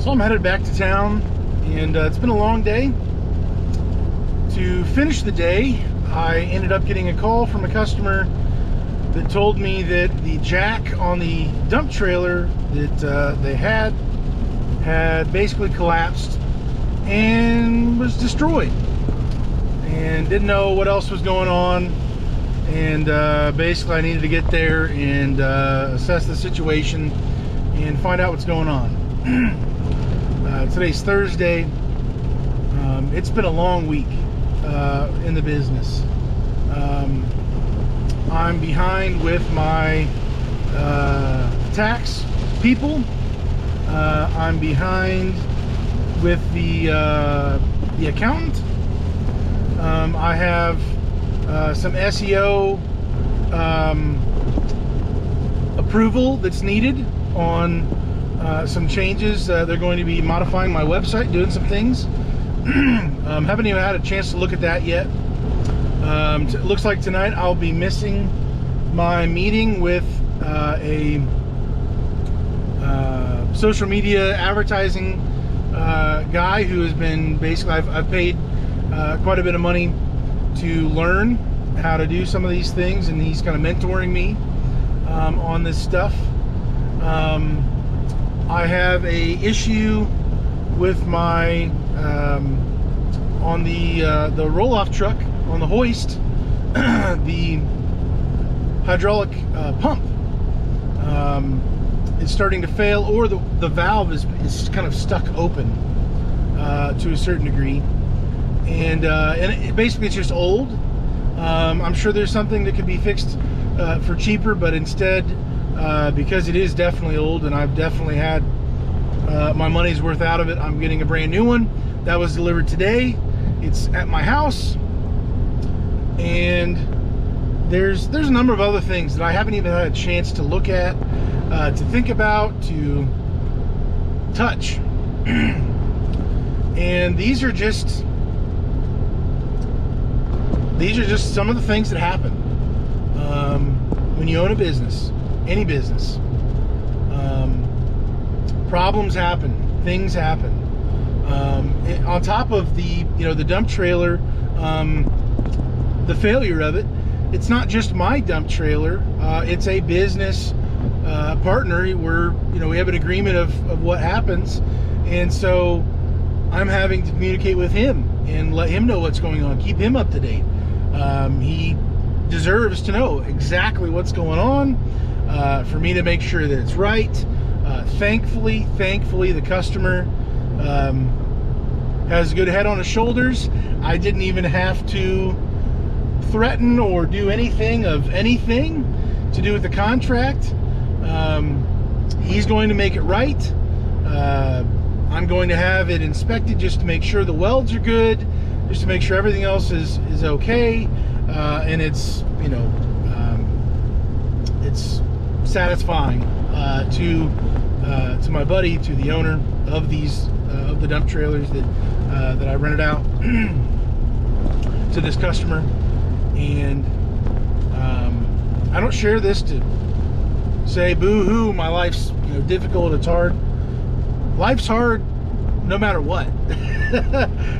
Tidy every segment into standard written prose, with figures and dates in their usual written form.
So I'm headed back to town, and it's been a long day. To finish the day, I ended up getting a call from a customer that told me that the jack on the dump trailer that they had basically collapsed and was destroyed, and didn't know what else was going on. And basically I needed to get there and assess the situation and find out what's going on. Today's Thursday. It's been a long week in the business. I'm behind with my tax people. I'm behind with the accountant. I have some SEO approval that's needed on some changes. They're going to be modifying my website, doing some things. Haven't even had a chance to look at that yet. It looks like tonight I'll be missing my meeting with a social media advertising guy who has been basically, I've paid quite a bit of money to learn how to do some of these things, and he's kind of mentoring me on this stuff. I have a issue with my on the roll-off truck on the hoist. The hydraulic pump is starting to fail, or the valve is kind of stuck open to a certain degree, and basically it's just old. I'm sure there's something that could be fixed for cheaper, but instead, because it is definitely old and I've definitely had my money's worth out of it, I'm getting a brand new one that was delivered today. It's at my house, and there's a number of other things that I haven't even had a chance to look at, to think about, to touch. And these are just some of the things that happen when you own a business, any business. Problems happen, things happen. On top of the dump trailer, the failure of it, it's not just my dump trailer. It's a business partner where we have an agreement of what happens, and so I'm having to communicate with him and let him know what's going on, keep him up to date. He deserves to know exactly what's going on, for me to make sure that it's right. Thankfully, the customer has a good head on his shoulders. I didn't even have to threaten or do anything to do with the contract. He's going to make it right. I'm going to have it inspected just to make sure the welds are good, just to make sure everything else is okay, and it's it's satisfying to my buddy, to the owner of the dump trailers that I rented out to this customer. And I don't share this to say boo-hoo, my life's difficult, it's hard. Life's hard no matter what.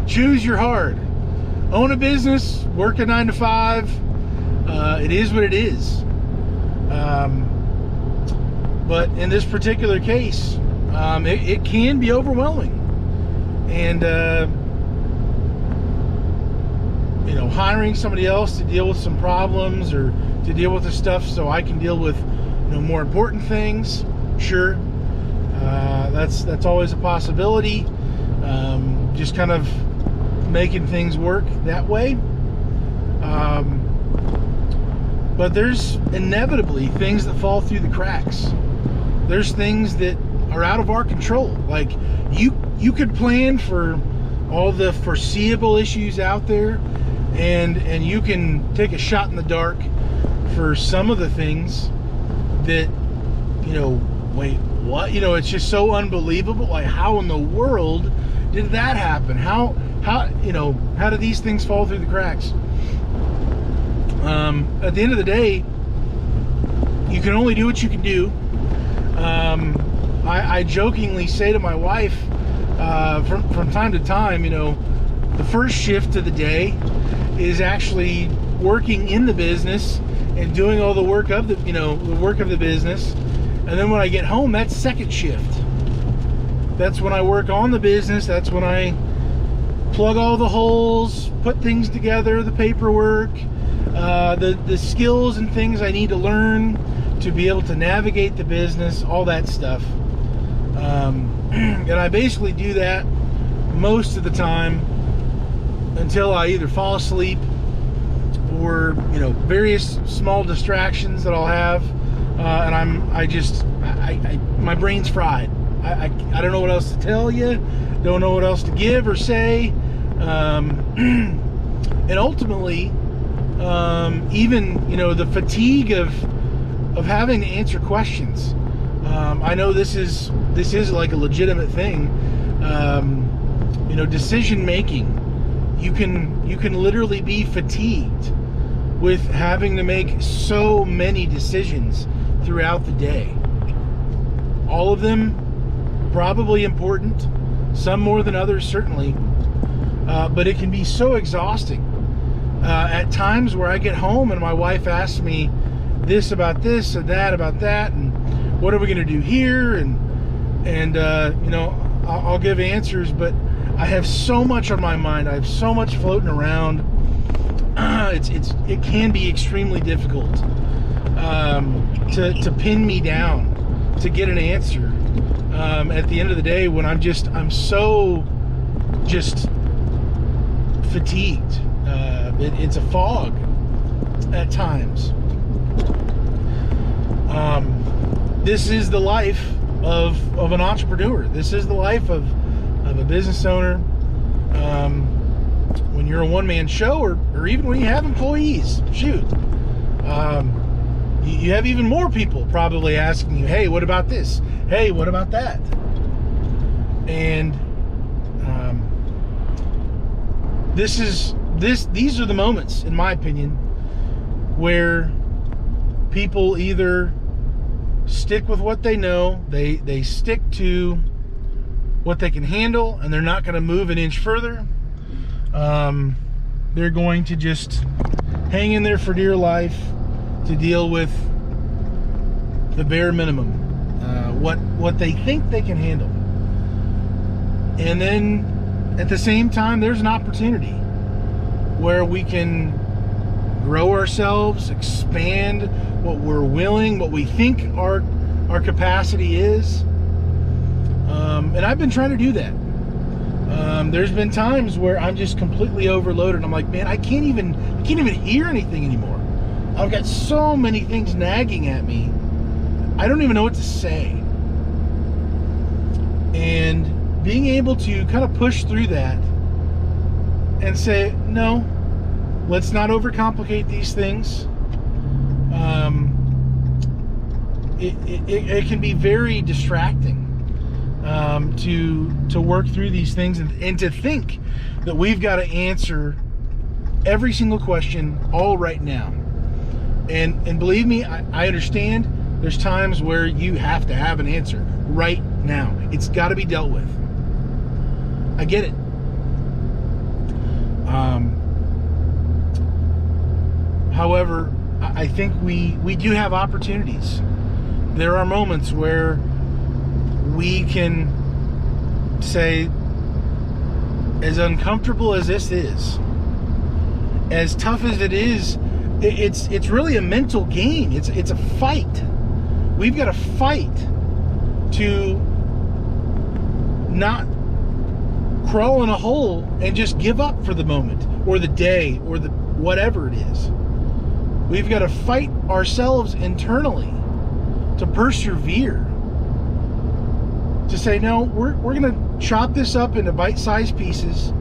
Choose your hard. Own a business, work a 9 to 5. It is what it is. But in this particular case, it can be overwhelming. And hiring somebody else to deal with some problems, or to deal with the stuff so I can deal with more important things, sure, that's always a possibility. Just kind of making things work that way. But there's inevitably things that fall through the cracks. There's things that are out of our control. Like you could plan for all the foreseeable issues out there, and you can take a shot in the dark for some of the things that wait, what? It's just so unbelievable. Like, how in the world did that happen? How do these things fall through the cracks? At the end of the day, you can only do what you can do. I jokingly say to my wife from time to time, the first shift of the day is actually working in the business and doing all the work of the work of the business. And then when I get home, that's second shift. That's when I work on the business. That's when I plug all the holes, put things together, the paperwork, the skills and things I need to learn to be able to navigate the business, all that stuff. And I basically do that most of the time until I either fall asleep or various small distractions that I'll have, and my brain's fried. I don't know what else to tell you, don't know what else to give or say, and ultimately, even the fatigue of having to answer questions. I know this is like a legitimate thing. Decision making. You can literally be fatigued with having to make so many decisions throughout the day. All of them probably important, some more than others certainly, but it can be so exhausting. At times where I get home and my wife asks me this about this and that about that, and what are we going to do here, and I'll give answers, but I have so much on my mind. I have so much floating around. It can be extremely difficult to pin me down to get an answer at the end of the day when I'm so fatigued. It's a fog at times. This is the life of an entrepreneur. This is the life of a business owner. When you're a one-man show, or even when you have employees, shoot, you have even more people probably asking you, hey, what about this? Hey, what about that? And these are the moments, in my opinion, where people either stick with what they know, they stick to what they can handle, and they're not going to move an inch further. They're going to just hang in there for dear life to deal with the bare minimum, what they think they can handle. And then at the same time, there's an opportunity where we can grow ourselves, expand what we're willing, what we think our capacity is. And I've been trying to do that. There's been times where I'm just completely overloaded. I'm like, man, I can't even hear anything anymore. I've got so many things nagging at me. I don't even know what to say. And being able to kind of push through that and say, no, let's not overcomplicate these things. It can be very distracting to work through these things and to think that we've got to answer every single question all right now. And believe me, I understand there's times where you have to have an answer right now. It's got to be dealt with. I get it. However, I think we do have opportunities. There are moments where we can say, as uncomfortable as this is, as tough as it is, it's really a mental game. It's a fight. We've got to fight to not crawl in a hole and just give up for the moment or the day or the whatever it is. We've got to fight ourselves internally to persevere, to say, no, we're going to chop this up into bite-sized pieces.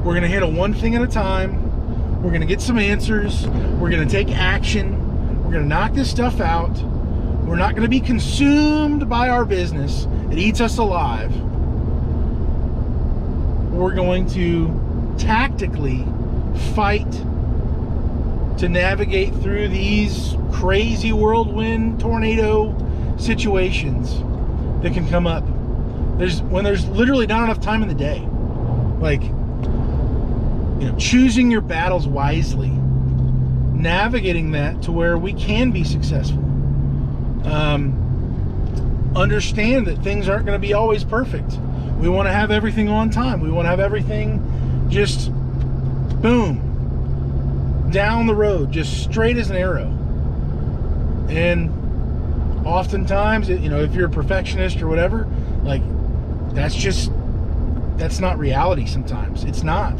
We're going to handle one thing at a time. We're going to get some answers. We're going to take action. We're going to knock this stuff out. We're not going to be consumed by our business. It eats us alive. We're going to tactically fight to navigate through these crazy whirlwind, tornado situations that can come up. When there's literally not enough time in the day. Like, choosing your battles wisely, navigating that to where we can be successful. Understand that things aren't going to be always perfect. We want to have everything on time. We want to have everything just boom, down the road, just straight as an arrow. And oftentimes, if you're a perfectionist or whatever, like, that's not reality sometimes. It's not.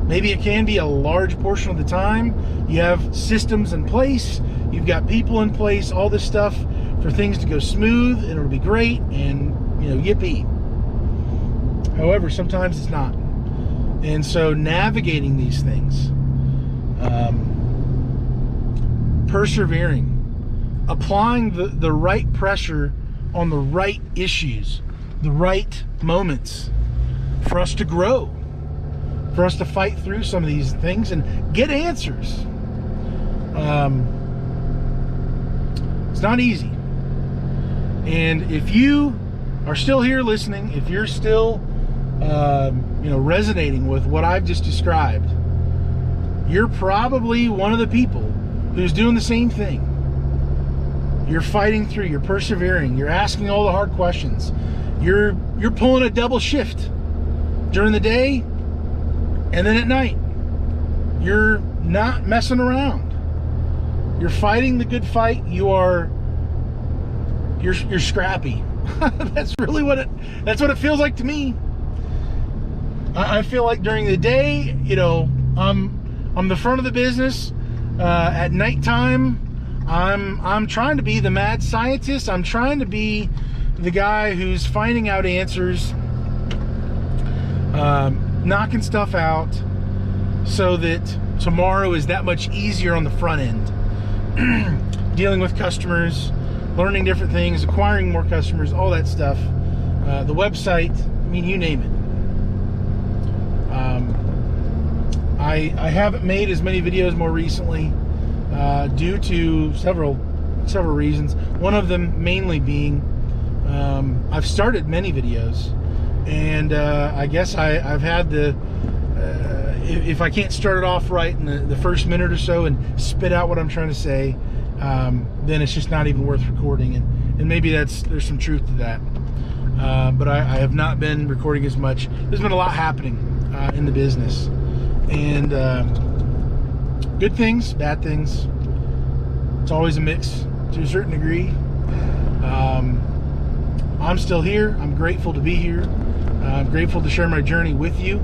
Maybe it can be a large portion of the time. You have systems in place, you've got people in place, all this stuff for things to go smooth, and it'll be great, and yippee. However, sometimes it's not. And so navigating these things, persevering, applying the right pressure on the right issues, the right moments for us to grow, for us to fight through some of these things and get answers. It's not easy. And if you are still here listening, if you're still resonating with what I've just described, you're probably one of the people who's doing the same thing. You're fighting through, you're persevering, you're asking all the hard questions. You're pulling a double shift during the day, and then at night. You're not messing around. You're fighting the good fight. You're scrappy. That's really what it feels like to me. I feel like during the day, I'm the front of the business. At nighttime, I'm trying to be the mad scientist. I'm trying to be the guy who's finding out answers, knocking stuff out, so that tomorrow is that much easier on the front end. Dealing with customers, learning different things, acquiring more customers, all that stuff. The website, you name it. I haven't made as many videos more recently due to several reasons. One of them mainly being I've started many videos, and I guess I've had if I can't start it off right in the first minute or so and spit out what I'm trying to say, then it's just not even worth recording. And maybe there's some truth to that. But I have not been recording as much. There's been a lot happening in the business, and good things, bad things. It's always a mix to a certain degree. I'm still here. I'm grateful to be here. I'm grateful to share my journey with you.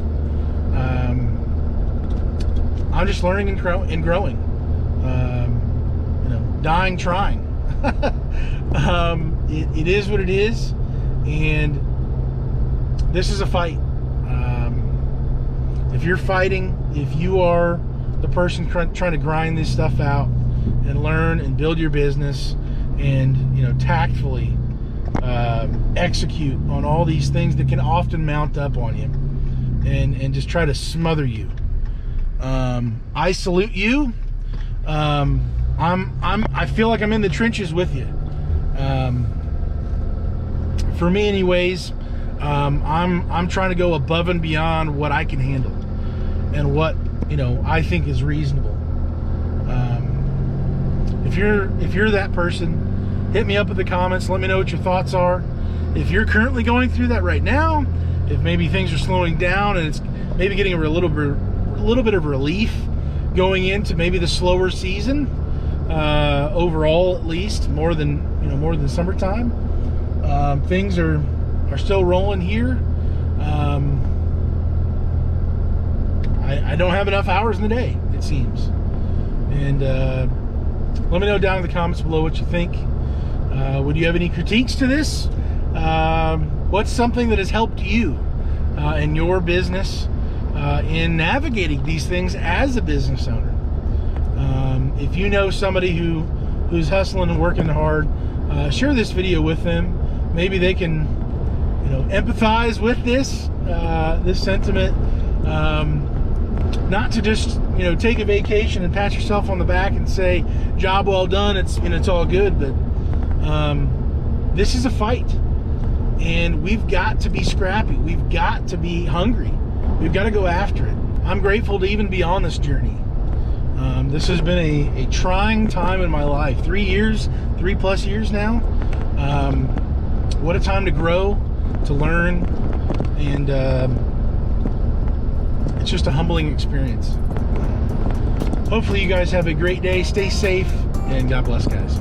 I'm just learning and growing. Dying trying. It is what it is, and this is a fight. If you're fighting, if you are the person trying to grind this stuff out and learn and build your business, and tactfully execute on all these things that can often mount up on you and just try to smother you, I salute you. I feel like I'm in the trenches with you. For me, anyways, I'm trying to go above and beyond what I can handle and what I think is reasonable. If you're that person, hit me up in the comments. Let me know what your thoughts are. If you're currently going through that right now, if maybe things are slowing down and it's maybe getting a little bit of relief going into maybe the slower season, overall, at least more than summertime. Things are still rolling here. I don't have enough hours in the day, it seems. And let me know down in the comments below what you think. Would you have any critiques to this? What's something that has helped you in your business in navigating these things as a business owner? If you know somebody who's hustling and working hard, share this video with them. Maybe they can empathize with this sentiment. Not to just take a vacation and pat yourself on the back and say job well done, it's all good, but This is a fight, and we've got to be scrappy. We've got to be hungry. We've got to go after it. I'm grateful to even be on this journey. This has been a trying time in my life. 3+ years now. What a time to grow, to learn, and it's just a humbling experience. Hopefully you guys have a great day. Stay safe, and God bless, guys.